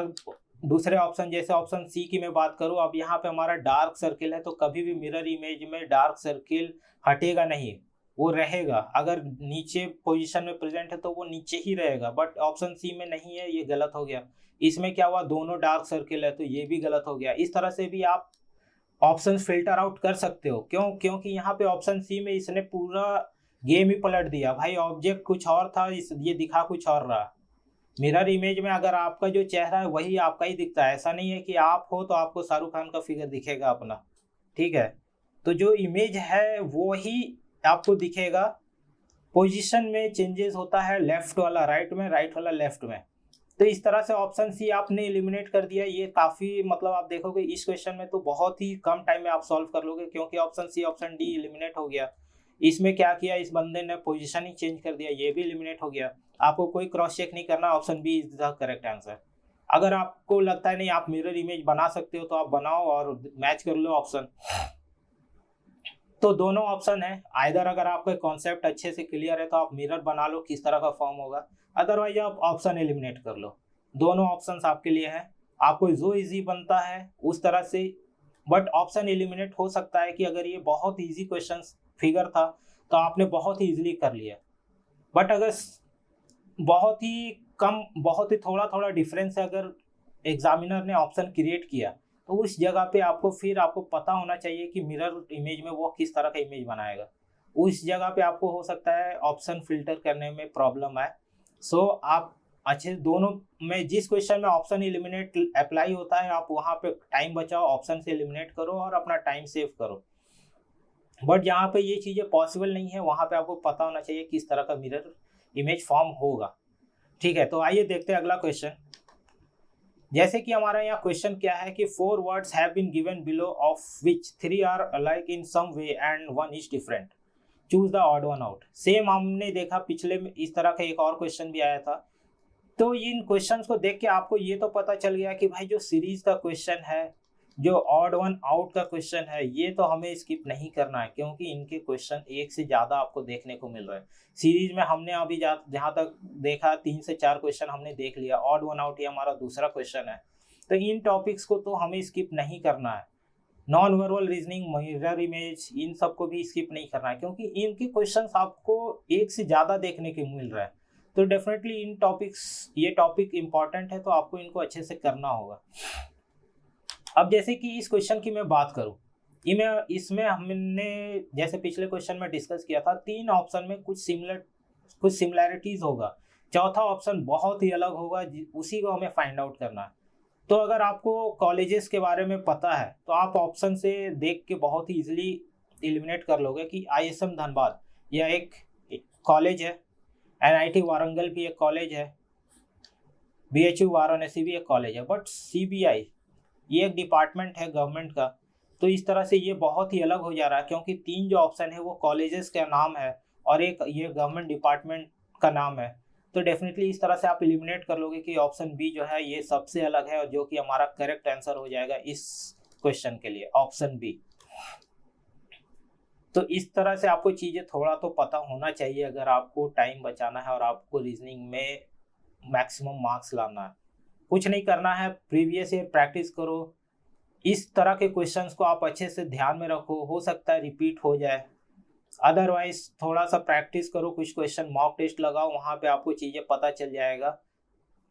दूसरे ऑप्शन जैसे ऑप्शन सी की मैं बात करूं, अब यहाँ पे हमारा डार्क सर्किल है तो कभी भी मिरर इमेज में डार्क सर्किल हटेगा नहीं, वो रहेगा। अगर नीचे पोजीशन में प्रेजेंट है तो वो नीचे ही रहेगा, बट ऑप्शन सी में नहीं है, ये गलत हो गया। इसमें क्या हुआ? दोनों डार्क सर्किल है तो ये भी गलत हो गया। इस तरह से भी आप ऑप्शन फिल्टर आउट कर सकते हो। क्यों? क्योंकि यहाँ पे ऑप्शन सी में इसने पूरा गेम ही पलट दिया भाई। ऑब्जेक्ट कुछ और था, ये दिखा कुछ और रहा। मिरर इमेज में अगर आपका जो चेहरा है वही आपका ही दिखता है, ऐसा नहीं है कि आप हो तो आपको शाहरुख खान का फिगर दिखेगा अपना। ठीक है, तो जो इमेज है वो ही आपको दिखेगा। पोजीशन में चेंजेस होता है, लेफ्ट वाला राइट में, राइट वाला लेफ्ट में। तो इस तरह से ऑप्शन सी आपने एलिमिनेट कर दिया। ये काफी मतलब आप देखोगे इस क्वेश्चन में तो बहुत ही कम टाइम में आप सॉल्व कर लोगे, क्योंकि option C option D eliminate हो गया। इसमें क्या किया इस बंदे ने, पोजीशन ही चेंज कर दिया, ये भी एलिमिनेट हो गया। आपको कोई क्रॉस चेक नहीं करना, option B is the correct answer. अगर आपको लगता है नहीं आप मिरर इमेज बना सकते हो तो आप बनाओ और मैच कर लो ऑप्शन। तो दोनों ऑप्शन है, आइदर अगर आपका कॉन्सेप्ट अच्छे से क्लियर है तो आप मिरर बना लो किस तरह का फॉर्म होगा, अदरवाइज आप ऑप्शन एलिमिनेट कर लो। दोनों ऑप्शंस आपके लिए है, आपको जो इजी बनता है उस तरह से। बट ऑप्शन एलिमिनेट हो सकता है कि अगर ये बहुत इजी क्वेश्चन फिगर था तो आपने बहुत ही इजीली कर लिया, बट अगर बहुत ही कम, बहुत ही थोड़ा थोड़ा डिफरेंस है, अगर एग्जामिनर ने ऑप्शन क्रिएट किया तो उस जगह पे आपको फिर आपको पता होना चाहिए कि मिरर इमेज में वो किस तरह का इमेज बनाएगा। उस जगह पे आपको हो सकता है ऑप्शन फिल्टर करने में प्रॉब्लम आए। सो आप अच्छे दोनों में, जिस क्वेश्चन में ऑप्शन एलिमिनेट अप्लाई होता है आप वहाँ पे टाइम बचाओ, ऑप्शन से एलिमिनेट करो और अपना टाइम सेव करो। बट जहाँ पे ये चीज़ें पॉसिबल नहीं है वहाँ पे आपको पता होना चाहिए किस तरह का मिरर इमेज फॉर्म होगा। ठीक है, तो आइए देखते हैं अगला क्वेश्चन। जैसे कि हमारा यहाँ क्वेश्चन क्या है कि 4 words have been given below of which 3 are alike in some way and 1 is different, choose the odd one out. Same हमने देखा पिछले में इस तरह का एक और क्वेश्चन भी आया था। तो इन क्वेश्चंस को देख के आपको ये तो पता चल गया कि भाई जो सीरीज का क्वेश्चन है, जो ऑड वन आउट का क्वेश्चन है, ये तो हमें स्किप नहीं करना है, क्योंकि इनके क्वेश्चन एक से ज़्यादा आपको देखने को मिल रहा है। सीरीज में हमने अभी जहाँ तक देखा 3 से 4 क्वेश्चन हमने देख लिया, ऑड वन आउट ये हमारा दूसरा क्वेश्चन है। तो इन टॉपिक्स को तो हमें स्किप नहीं करना है। Non verbal reasoning, mirror image, इन सबको भी स्किप नहीं करना है, क्योंकि इनके क्वेश्चंस आपको एक से ज़्यादा देखने को मिल रहा है। तो डेफिनेटली इन टॉपिक्स, ये टॉपिक इंपॉर्टेंट है तो आपको इनको अच्छे से करना होगा। अब जैसे कि इस क्वेश्चन की मैं बात करूं, इसमें हमने जैसे पिछले क्वेश्चन में डिस्कस किया था 3 ऑप्शन में कुछ सिमिलैरिटीज होगा, चौथा ऑप्शन बहुत ही अलग होगा, उसी को हमें फाइंड आउट करना है। तो अगर आपको कॉलेजेस के बारे में पता है तो आप ऑप्शन से देख के बहुत ही इजीली एलिमिनेट कर लोगे कि ISM धनबाद यह एक कॉलेज है, NIT वारंगल भी एक कॉलेज है, BHU वाराणसी भी एक कॉलेज है, बट CBI ये एक डिपार्टमेंट है गवर्नमेंट का। तो इस तरह से ये बहुत ही अलग हो जा रहा है, क्योंकि 3 जो ऑप्शन है वो कॉलेजेस का नाम है और एक ये गवर्नमेंट डिपार्टमेंट का नाम है। तो डेफिनेटली इस तरह से आप एलिमिनेट कर लोगे कि ऑप्शन बी जो है ये सबसे अलग है, और जो कि हमारा करेक्ट आंसर हो जाएगा इस क्वेश्चन के लिए, ऑप्शन बी। तो इस तरह से आपको चीज़ें थोड़ा तो पता होना चाहिए अगर आपको टाइम बचाना है और आपको रीजनिंग में मैक्सिमम मार्क्स लाना है। कुछ नहीं करना है, प्रीवियस ईयर प्रैक्टिस करो, इस तरह के क्वेश्चंस को आप अच्छे से ध्यान में रखो, हो सकता है रिपीट हो जाए। अदरवाइज थोड़ा सा प्रैक्टिस करो, कुछ क्वेश्चन मॉक टेस्ट लगाओ, वहाँ पे आपको चीज़ें पता चल जाएगा।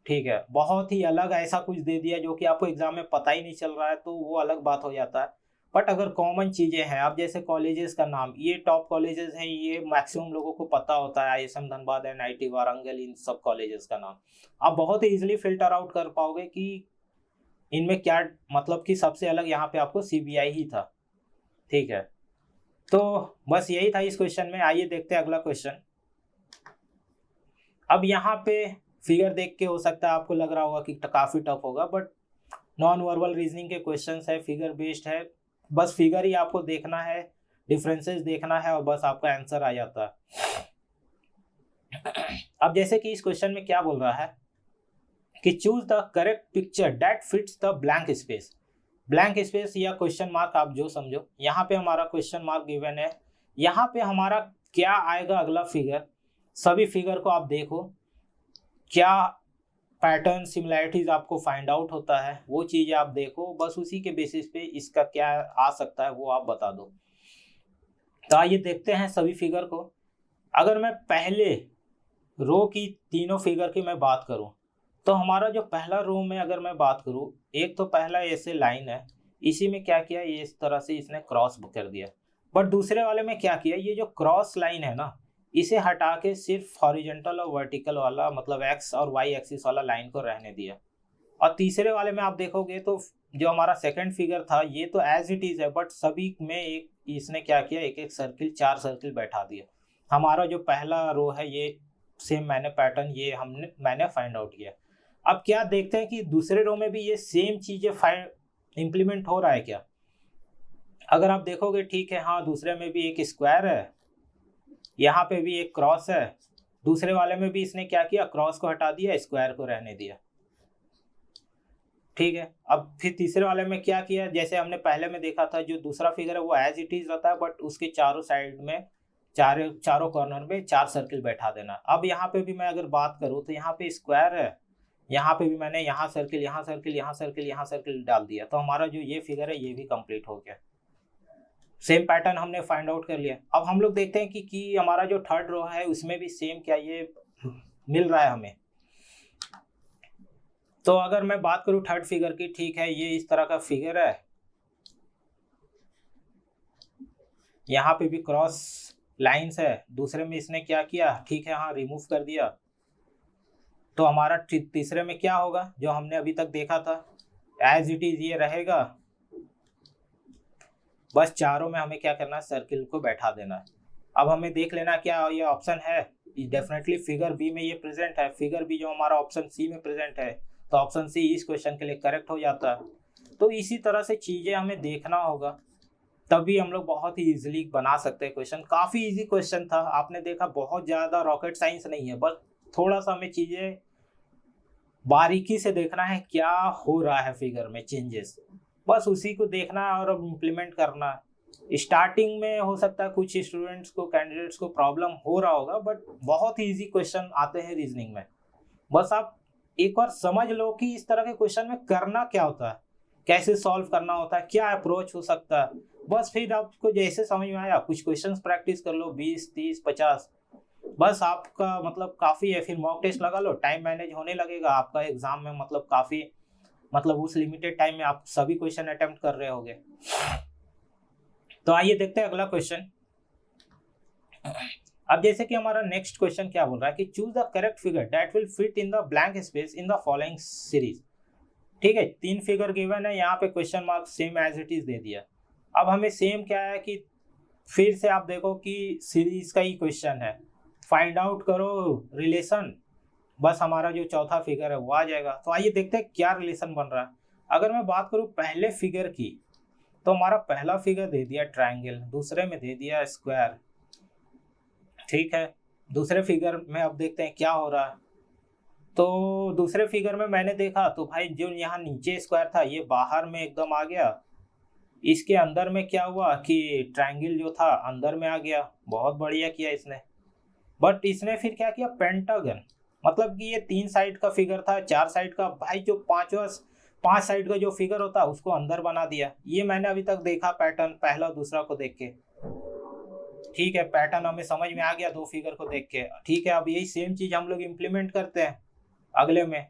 ठीक है, बहुत ही अलग ऐसा कुछ दे दिया जो कि आपको एग्जाम में पता ही नहीं चल रहा है तो वो अलग बात हो जाता है। बट अगर कॉमन चीज़ें हैं, अब जैसे कॉलेजेस का नाम, ये टॉप कॉलेजेस हैं, ये मैक्सिमम लोगों को पता होता है, ISM धनबाद, NIT वारंगल, इन सब कॉलेजेस का नाम आप बहुत ही इजीली फिल्टर आउट कर पाओगे कि इनमें क्या, मतलब कि सबसे अलग यहाँ पे आपको CBI ही था। ठीक है, तो बस यही था इस क्वेश्चन में। आइए देखते हैं अगला क्वेश्चन। अब यहाँ पे फिगर देख के हो सकता है आपको लग रहा होगा कि काफ़ी टफ होगा, बट नॉन वर्बल रीजनिंग के क्वेश्चंस है, फिगर बेस्ड है, बस फिगर ही आपको देखना है, डिफरेंसेस देखना है और बस आपका आंसर आ जाता है। अब जैसे कि इस क्वेश्चन में क्या बोल रहा है कि choose the correct picture that fits the blank space. Blank space या क्वेश्चन मार्क आप जो समझो, यहाँ पे हमारा क्वेश्चन मार्क गिवन है, यहाँ पे हमारा क्या आएगा अगला फिगर। सभी फिगर को आप देखो, क्या पैटर्न सिमिलैरिटीज आपको फाइंड आउट होता है वो चीज़ आप देखो, बस उसी के बेसिस पे इसका क्या आ सकता है वो आप बता दो। तो आइए देखते हैं सभी फिगर को। अगर मैं पहले रो की तीनों फिगर की मैं बात करूं तो हमारा जो पहला रो में अगर मैं बात करूं, एक तो पहला ऐसे लाइन है, इसी में क्या किया, ये इस तरह से इसने क्रॉस कर दिया। बट दूसरे वाले में क्या किया, ये जो क्रॉस लाइन है ना, इसे हटा के सिर्फ हॉरिजॉन्टल और वर्टिकल वाला, मतलब एक्स और वाई एक्सिस वाला लाइन को रहने दिया। और तीसरे वाले में आप देखोगे तो जो हमारा सेकंड फिगर था ये तो एज इट इज है, बट सभी में एक इसने क्या किया, एक एक सर्किल 4 सर्किल बैठा दिया। हमारा जो पहला रो है ये सेम पैटर्न ये मैंने फाइंड आउट किया। अब क्या देखते हैं कि दूसरे रो में भी ये सेम चीजें इम्प्लीमेंट हो रहा है क्या। अगर आप देखोगे ठीक है, हाँ दूसरे में भी एक स्क्वायर है, यहाँ पे भी एक क्रॉस है, दूसरे वाले में भी इसने क्या किया, क्रॉस को हटा दिया, स्क्वायर को रहने दिया। ठीक है, अब फिर तीसरे वाले में क्या किया, जैसे हमने पहले में देखा था जो दूसरा फिगर है वो एज इट इज रहता है, बट उसके चारों साइड में चारों कॉर्नर में 4 सर्किल बैठा देना। अब यहाँ पे भी मैं अगर बात करूँ तो यहाँ पे स्क्वायर है, यहाँ पे भी मैंने यहाँ सर्किल यहाँ सर्किल यहाँ सर्किल यहाँ सर्किल डाल दिया, तो हमारा जो ये फिगर है ये भी कंप्लीट हो गया। सेम पैटर्न हमने फाइंड आउट कर लिया। अब हम लोग देखते हैं कि हमारा जो थर्ड रो है उसमें भी सेम क्या ये मिल रहा है हमें। तो अगर मैं बात करूं थर्ड फिगर की, ठीक है, ये इस तरह का फिगर है, यहाँ पे भी क्रॉस लाइंस है, दूसरे में इसने क्या किया, ठीक है, हाँ रिमूव कर दिया। तो हमारा तीसरे में क्या होगा, जो हमने अभी तक देखा था एज इट इज ये रहेगा, बस चारों में हमें क्या करना है, सर्किल को बैठा देना है। अब हमें देख लेना क्या ये ऑप्शन है, डेफिनेटली फिगर बी में ये प्रेजेंट है। फिगर बी जो हमारा ऑप्शन सी में प्रेजेंट है, तो ऑप्शन सी इस क्वेश्चन के लिए करेक्ट हो जाता है। तो इसी तरह से चीजें हमें देखना होगा, तभी हम लोग बहुत ही इजीली बना सकते हैं क्वेश्चन। काफी इजी क्वेश्चन था, आपने देखा बहुत ज्यादा रॉकेट साइंस नहीं है, बस थोड़ा सा हमें चीजें बारीकी से देखना है, क्या हो रहा है फिगर में चेंजेस, बस उसी को देखना है और इम्प्लीमेंट करना है। स्टार्टिंग में हो सकता है कुछ स्टूडेंट्स को, कैंडिडेट्स को प्रॉब्लम हो रहा होगा, बट बहुत ही इजी क्वेश्चन आते हैं रीजनिंग में। बस आप एक बार समझ लो कि इस तरह के क्वेश्चन में करना क्या होता है, कैसे सॉल्व करना होता है, क्या अप्रोच हो सकता है। बस फिर आपको जैसे समझ में आया कुछ क्वेश्चंस प्रैक्टिस कर लो, 20, 30, 50, बस आपका मतलब काफ़ी है। फिर मॉक टेस्ट लगा लो, टाइम मैनेज होने लगेगा आपका एग्जाम में, मतलब काफ़ी उस लिमिटेड टाइम में आप सभी क्वेश्चन अटेम्प्ट कर रहे होगे। तो आइए देखते हैं अगला क्वेश्चन। अब जैसे कि हमारा नेक्स्ट क्वेश्चन क्या बोल रहा है कि choose the correct figure that will fit in the blank space in the following series. ठीक है, 3 फिगर गिवन है, यहाँ पे question mark same as it is दे दिया। अब हमें सेम क्या है कि फिर से आप देखो कि सीरीज का ही क्वेश्चन है, फाइंड आउट करो रिलेशन, बस हमारा जो चौथा फिगर है वो आ जाएगा। तो आइए देखते हैं क्या रिलेशन बन रहा है। अगर मैं बात करूँ पहले फिगर की, तो हमारा पहला फिगर दे दिया ट्रायंगल, दूसरे में दे दिया स्क्वायर। ठीक है, दूसरे फिगर में अब देखते हैं क्या हो रहा है। तो दूसरे फिगर में मैंने देखा तो भाई जो यहाँ नीचे स्क्वायर था ये बाहर में एकदम आ गया, इसके अंदर में क्या हुआ कि ट्रायंगल जो था अंदर में आ गया। बहुत बढ़िया किया इसने, बट इसने फिर क्या किया, पेंटागन, मतलब कि ये 3 साइड का फिगर था, 4 साइड का, भाई जो 5 साइड का जो फिगर होता है उसको अंदर बना दिया। ये मैंने अभी तक देखा पैटर्न पहला दूसरा को देख के। ठीक है, पैटर्न हमें समझ में आ गया 2 फिगर को देख के। ठीक है, अब यही सेम चीज हम लोग इम्प्लीमेंट करते हैं अगले में।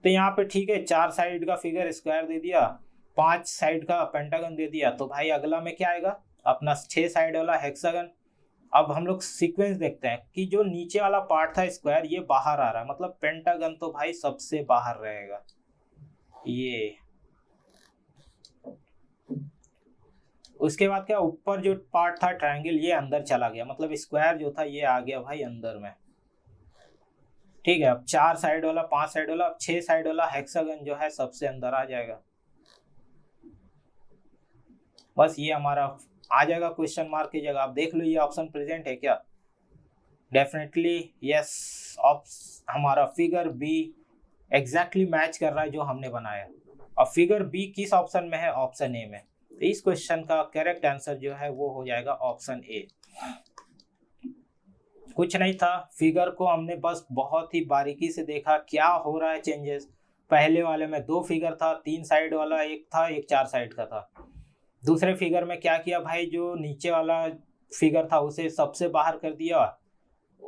तो यहाँ पे ठीक है 4 साइड का फिगर स्क्वायर दे दिया, 5 साइड का पेंटागन दे दिया, तो भाई अगला में क्या आएगा, अपना 6 साइड वाला हेक्सागन। अब हम लोग सीक्वेंस देखते हैं कि जो नीचे वाला पार्ट था स्क्वायर ये बाहर आ रहा है, मतलब पेंटागन तो भाई सबसे बाहर रहेगा ये। उसके बाद क्या, ऊपर जो पार्ट था ट्रायंगल ये अंदर चला गया, मतलब स्क्वायर जो था ये आ गया भाई अंदर में। ठीक है, अब 4 साइड वाला, 5 साइड वाला, अब 6 साइड वाला हेक्सागन जो है सबसे अंदर आ जाएगा। बस ये हमारा आ जाएगा क्वेश्चन मार्क की जगह। आप देख लो ये ऑप्शन प्रेजेंट है क्या, डेफिनेटली यस। हमारा फिगर बी एग्जैक्टली मैच कर रहा है जो हमने बनाया। अब फिगर बी किस ऑप्शन में है, ऑप्शन ए में। तो इस क्वेश्चन का करेक्ट आंसर जो है वो हो जाएगा ऑप्शन ए। कुछ नहीं था, फिगर को हमने बस बहुत ही बारीकी से देखा क्या हो रहा है चेंजेस। पहले वाले में 2 फिगर था, 3 साइड वाला एक था, एक 4 साइड का था। दूसरे फिगर में क्या किया भाई, जो नीचे वाला फिगर था उसे सबसे बाहर कर दिया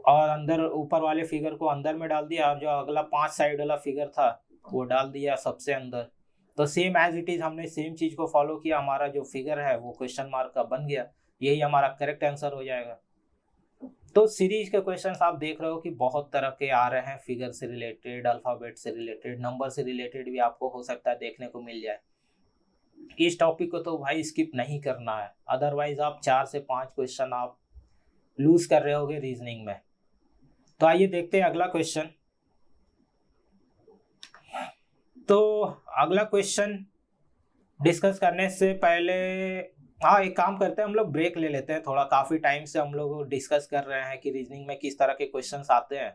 और अंदर ऊपर वाले फिगर को अंदर में डाल दिया, और जो अगला 5 साइड वाला फिगर था वो डाल दिया सबसे अंदर। तो सेम एज इट इज हमने सेम चीज को फॉलो किया, हमारा जो फिगर है वो क्वेश्चन मार्क का बन गया। यही हमारा करेक्ट आंसर हो जाएगा। तो सीरीज के क्वेश्चंस आप देख रहे हो कि बहुत तरह के आ रहे हैं, फिगर से रिलेटेड, अल्फाबेट से रिलेटेड, नंबर से रिलेटेड भी आपको हो सकता है देखने को मिल जाए। इस टॉपिक को तो भाई स्किप नहीं करना है, अदरवाइज आप 4 से 5 क्वेश्चन आप लूज कर रहे होगे रीजनिंग में। तो आइए देखते हैं अगला क्वेश्चन। तो अगला क्वेश्चन डिस्कस करने से पहले हाँ एक काम करते हैं, हम लोग ब्रेक ले लेते हैं थोड़ा। काफ़ी टाइम से हम लोग डिस्कस कर रहे हैं कि रीजनिंग में किस तरह के क्वेश्चंस आते हैं।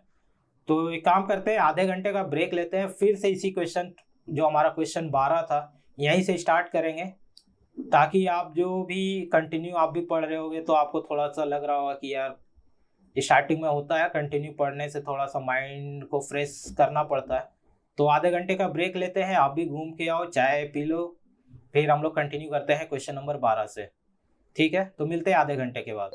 तो एक काम करते हैं, आधे घंटे का ब्रेक लेते हैं, फिर से इसी क्वेश्चन जो हमारा क्वेश्चन 12 था यहीं से स्टार्ट करेंगे, ताकि आप जो भी कंटिन्यू आप भी पढ़ रहे होगे तो आपको थोड़ा सा लग रहा होगा कि यार स्टार्टिंग में होता है कंटिन्यू पढ़ने से थोड़ा सा माइंड को फ्रेश करना पड़ता है। तो आधे घंटे का ब्रेक लेते हैं, आप भी घूम के आओ, चाय पी लो, फिर हम लोग कंटिन्यू करते हैं क्वेश्चन नंबर 12 से। ठीक है, तो मिलते हैं आधे घंटे के बाद।